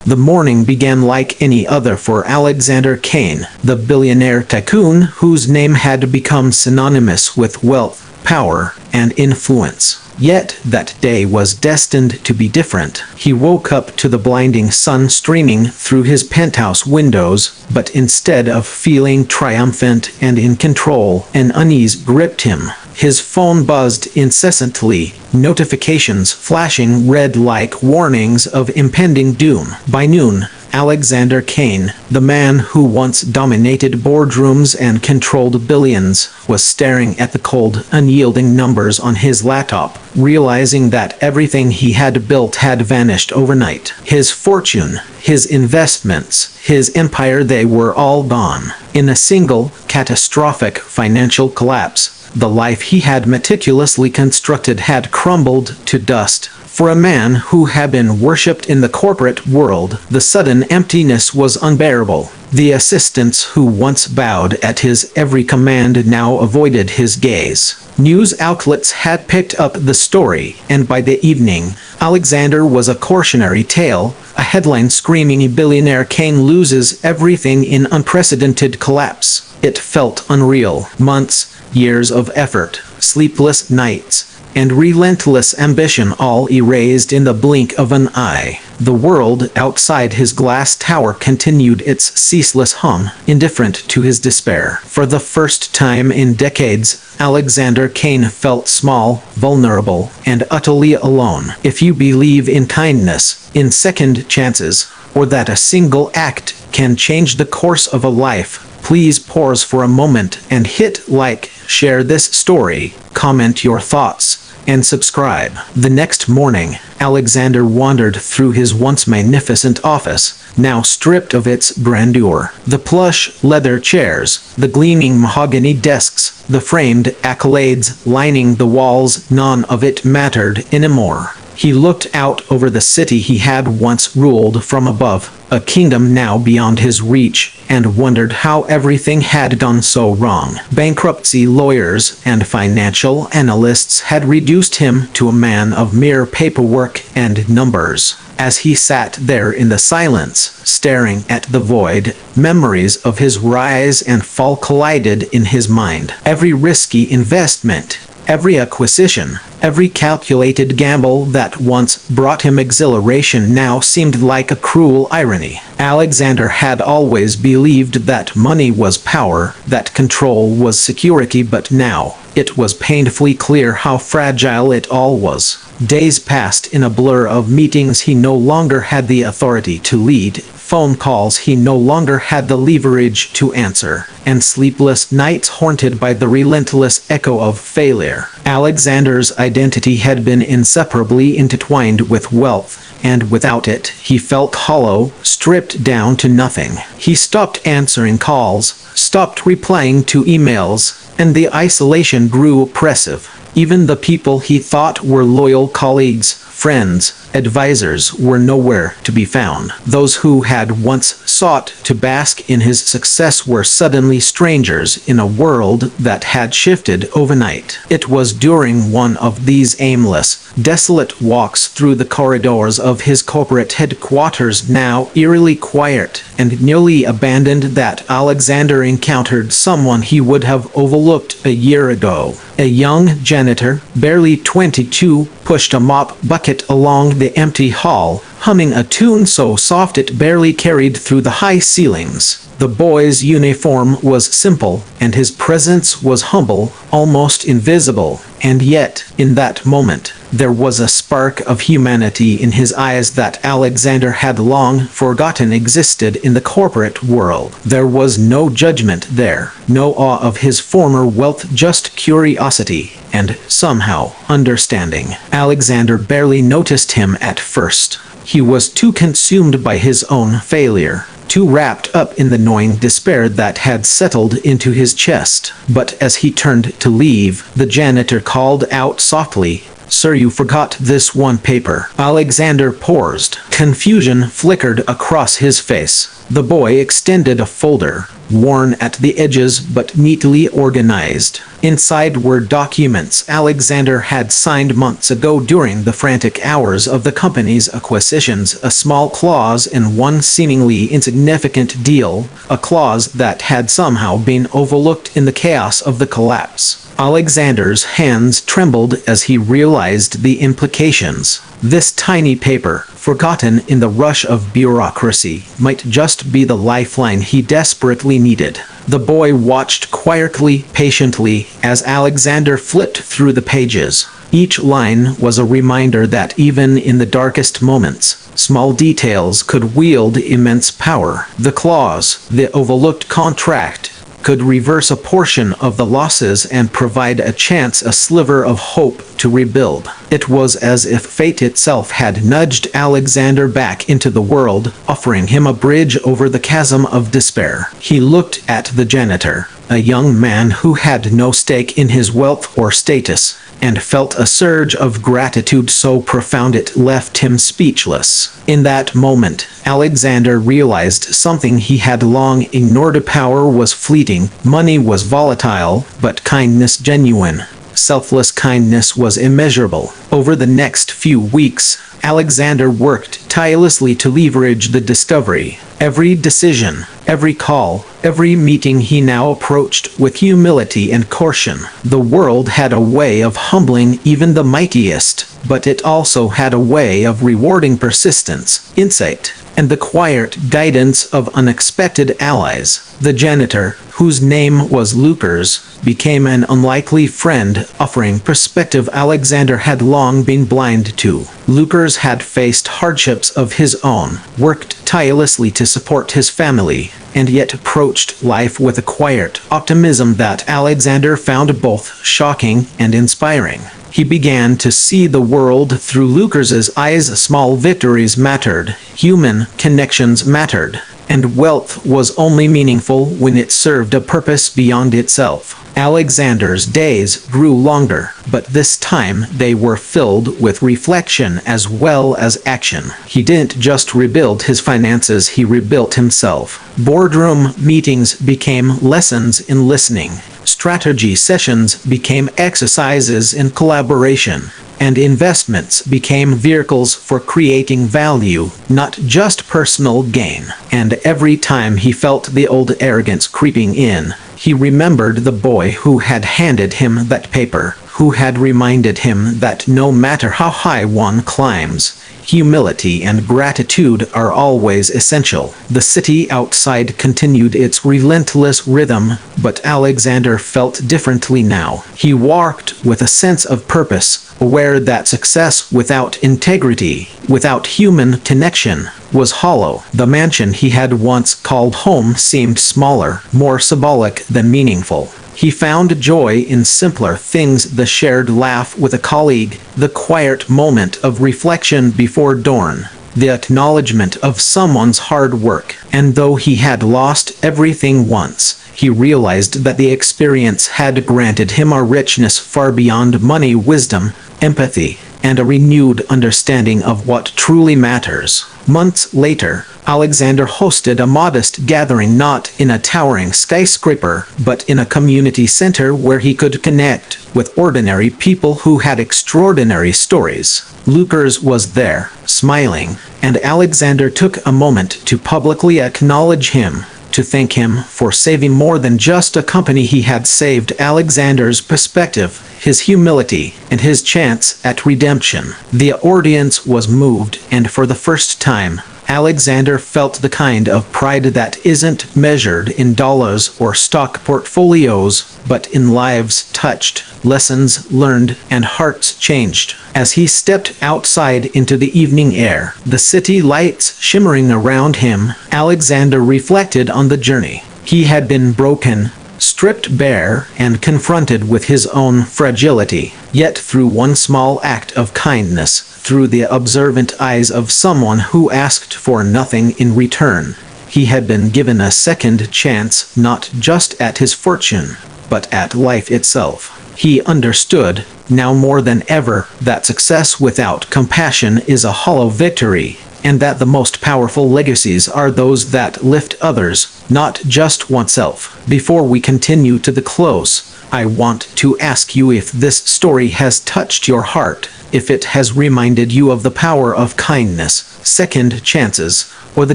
The morning began like any other for Alexander Kane, the billionaire tycoon whose name had become synonymous with wealth, power, and influence. Yet that day was destined to be different. He woke up to the blinding sun streaming through his penthouse windows, but instead of feeling triumphant and in control, an unease gripped him. His phone buzzed incessantly, notifications flashing red like warnings of impending doom. By noon, Alexander Kane, the man who once dominated boardrooms and controlled billions, was staring at the cold, unyielding numbers on his laptop, realizing that everything he had built had vanished overnight. His fortune, his investments, his empire, they were all gone. In a single, catastrophic financial collapse, the life he had meticulously constructed had crumbled to dust. For a man who had been worshipped in the corporate world, the sudden emptiness was unbearable. The assistants who once bowed at his every command now avoided his gaze. News outlets had picked up the story, and by the evening, Alexander was a cautionary tale, a headline screaming "Billionaire Kane loses everything in unprecedented collapse." It felt unreal. Months, years of effort, sleepless nights, and relentless ambition all erased in the blink of an eye. The world outside his glass tower continued its ceaseless hum, indifferent to his despair. For the first time in decades, Alexander Kane felt small, vulnerable, and utterly alone. If you believe in kindness, in second chances, or that a single act can change the course of a life, please pause for a moment and hit like, share this story, comment your thoughts, and subscribe. The next morning, Alexander wandered through his once magnificent office, now stripped of its grandeur. The plush leather chairs, the gleaming mahogany desks, the framed accolades lining the walls, none of it mattered anymore. He looked out over the city he had once ruled from above, a kingdom now beyond his reach, and wondered how everything had gone so wrong. Bankruptcy lawyers and financial analysts had reduced him to a man of mere paperwork and numbers. As he sat there in the silence, staring at the void, memories of his rise and fall collided in his mind. Every risky investment, every acquisition, every calculated gamble that once brought him exhilaration now seemed like a cruel irony. Alexander had always believed that money was power, that control was security, but now it was painfully clear how fragile it all was. Days passed in a blur of meetings he no longer had the authority to lead, phone calls he no longer had the leverage to answer, and sleepless nights haunted by the relentless echo of failure. Alexander's identity had been inseparably intertwined with wealth, and without it, he felt hollow, stripped down to nothing. He stopped answering calls, stopped replying to emails, and the isolation grew oppressive. Even the people he thought were loyal colleagues, friends, advisors were nowhere to be found. Those who had once sought to bask in his success were suddenly strangers in a world that had shifted overnight. It was during one of these aimless, desolate walks through the corridors of his corporate headquarters, now eerily quiet and nearly abandoned, that Alexander encountered someone he would have overlooked a year ago. A young janitor, barely 22, pushed a mop bucket along the empty hall, humming a tune so soft it barely carried through the high ceilings. The boy's uniform was simple, and his presence was humble, almost invisible. And yet, in that moment, there was a spark of humanity in his eyes that Alexander had long forgotten existed in the corporate world. There was no judgment there, no awe of his former wealth, just curiosity, and, somehow, understanding. Alexander barely noticed him at first. He was too consumed by his own failure, too wrapped up in the gnawing despair that had settled into his chest. But as he turned to leave, the janitor called out softly, "Sir, you forgot this one paper." Alexander paused. Confusion flickered across his face. The boy extended a folder, worn at the edges but neatly organized. Inside were documents Alexander had signed months ago during the frantic hours of the company's acquisitions, a small clause in one seemingly insignificant deal, a clause that had somehow been overlooked in the chaos of the collapse. Alexander's hands trembled as he realized the implications. This tiny paper, forgotten in the rush of bureaucracy, might just be the lifeline he desperately needed. The boy watched quietly, patiently, as Alexander flipped through the pages. Each line was a reminder that even in the darkest moments, small details could wield immense power. The clause, the overlooked contract, could reverse a portion of the losses and provide a chance, a sliver of hope to rebuild. It was as if fate itself had nudged Alexander back into the world, offering him a bridge over the chasm of despair. He looked at the janitor, a young man who had no stake in his wealth or status, and felt a surge of gratitude so profound it left him speechless. In that moment, Alexander realized something he had long ignored. Power was fleeting, money was volatile, but kindness genuine. Selfless kindness was immeasurable. Over the next few weeks, Alexander worked tirelessly to leverage the discovery. Every decision, every call, every meeting he now approached with humility and caution. The world had a way of humbling even the mightiest, but it also had a way of rewarding persistence, insight, and the quiet guidance of unexpected allies. The janitor, whose name was Lucas, became an unlikely friend, offering perspective Alexander had long been blind to. Lucas had faced hardships of his own, worked tirelessly to support his family, and yet approached life with a quiet optimism that Alexander found both shocking and inspiring. He began to see the world through Lucas's eyes. Small victories mattered, human connections mattered, and wealth was only meaningful when it served a purpose beyond itself. Alexander's days grew longer, but this time they were filled with reflection as well as action. He didn't just rebuild his finances, he rebuilt himself. Boardroom meetings became lessons in listening. Strategy sessions became exercises in collaboration, and investments became vehicles for creating value, not just personal gain. And every time he felt the old arrogance creeping in, he remembered the boy who had handed him that paper, who had reminded him that no matter how high one climbs, humility and gratitude are always essential. The city outside continued its relentless rhythm, but Alexander felt differently now. He walked with a sense of purpose, aware that success without integrity, without human connection, was hollow. The mansion he had once called home seemed smaller, more symbolic than meaningful. He found joy in simpler things: the shared laugh with a colleague, the quiet moment of reflection before dawn, the acknowledgement of someone's hard work. And though he had lost everything once, he realized that the experience had granted him a richness far beyond money: wisdom, empathy, and a renewed understanding of what truly matters. Months later, Alexander hosted a modest gathering, not in a towering skyscraper, but in a community center where he could connect with ordinary people who had extraordinary stories. Lucas was there, smiling, and Alexander took a moment to publicly acknowledge him, to thank him for saving more than just a company. He had saved Alexander's perspective, his humility, and his chance at redemption. The audience was moved, and for the first time, Alexander felt the kind of pride that isn't measured in dollars or stock portfolios, but in lives touched, lessons learned, and hearts changed. As he stepped outside into the evening air, the city lights shimmering around him, Alexander reflected on the journey. He had been broken, stripped bare, and confronted with his own fragility. Yet through one small act of kindness, through the observant eyes of someone who asked for nothing in return, he had been given a second chance, not just at his fortune, but at life itself. He understood, now more than ever, that success without compassion is a hollow victory, and that the most powerful legacies are those that lift others, not just oneself. Before we continue to the close, I want to ask you if this story has touched your heart, if it has reminded you of the power of kindness, second chances, or the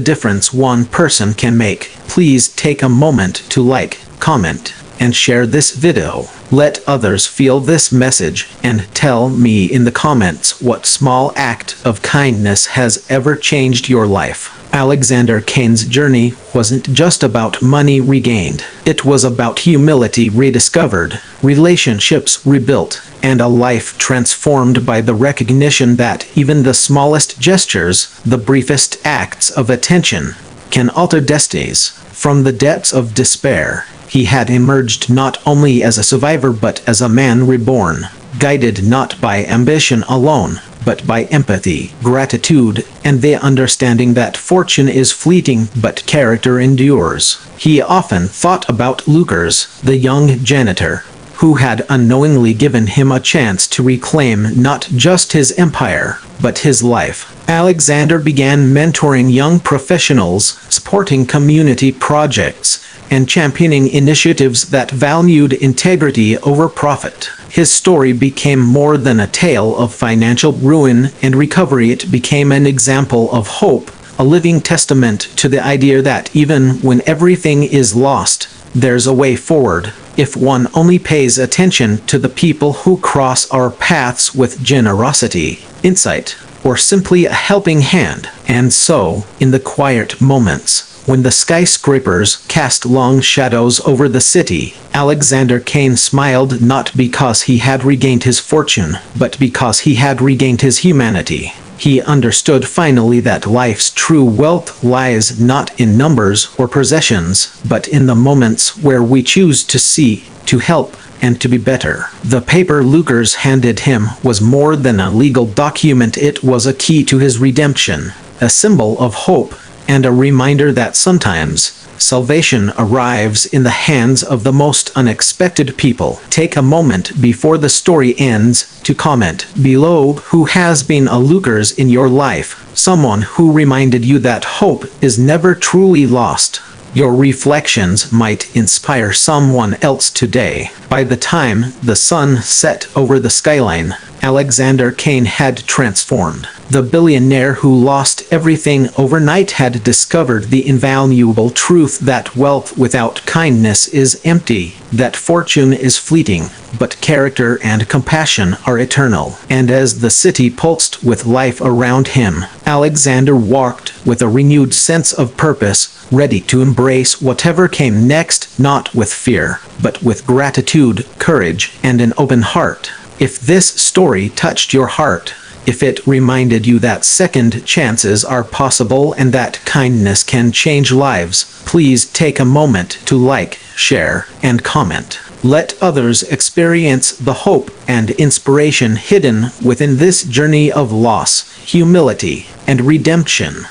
difference one person can make. Please take a moment to like, comment, and share this video. Let others feel this message, and tell me in the comments what small act of kindness has ever changed your life. Alexander Cain's journey wasn't just about money regained. It was about humility rediscovered, relationships rebuilt, and a life transformed by the recognition that even the smallest gestures, the briefest acts of attention, can alter destinies. From the depths of despair, he had emerged not only as a survivor but as a man reborn, guided not by ambition alone, but by empathy, gratitude, and the understanding that fortune is fleeting but character endures. He often thought about Lucas, the young janitor, who had unknowingly given him a chance to reclaim not just his empire, but his life. Alexander began mentoring young professionals, supporting community projects, and championing initiatives that valued integrity over profit. His story became more than a tale of financial ruin and recovery. It became an example of hope, a living testament to the idea that even when everything is lost, there's a way forward, if one only pays attention to the people who cross our paths with generosity, insight, or simply a helping hand. And so, in the quiet moments, when the skyscrapers cast long shadows over the city, Alexander Cain smiled not because he had regained his fortune, but because he had regained his humanity. He understood finally that life's true wealth lies not in numbers or possessions, but in the moments where we choose to see, to help, and to be better. The paper Lucas handed him was more than a legal document. It was a key to his redemption, a symbol of hope, and a reminder that sometimes salvation arrives in the hands of the most unexpected people. Take a moment before the story ends to comment below who has been a Lucas in your life, someone who reminded you that hope is never truly lost. Your reflections might inspire someone else today. By the time the sun set over the skyline, Alexander Cain had transformed. The billionaire who lost everything overnight had discovered the invaluable truth that wealth without kindness is empty, that fortune is fleeting, but character and compassion are eternal. And as the city pulsed with life around him, Alexander walked with a renewed sense of purpose, ready to embrace whatever came next, not with fear, but with gratitude, courage, and an open heart. If this story touched your heart, if it reminded you that second chances are possible and that kindness can change lives, please take a moment to like, share, and comment. Let others experience the hope and inspiration hidden within this journey of loss, humility, and redemption.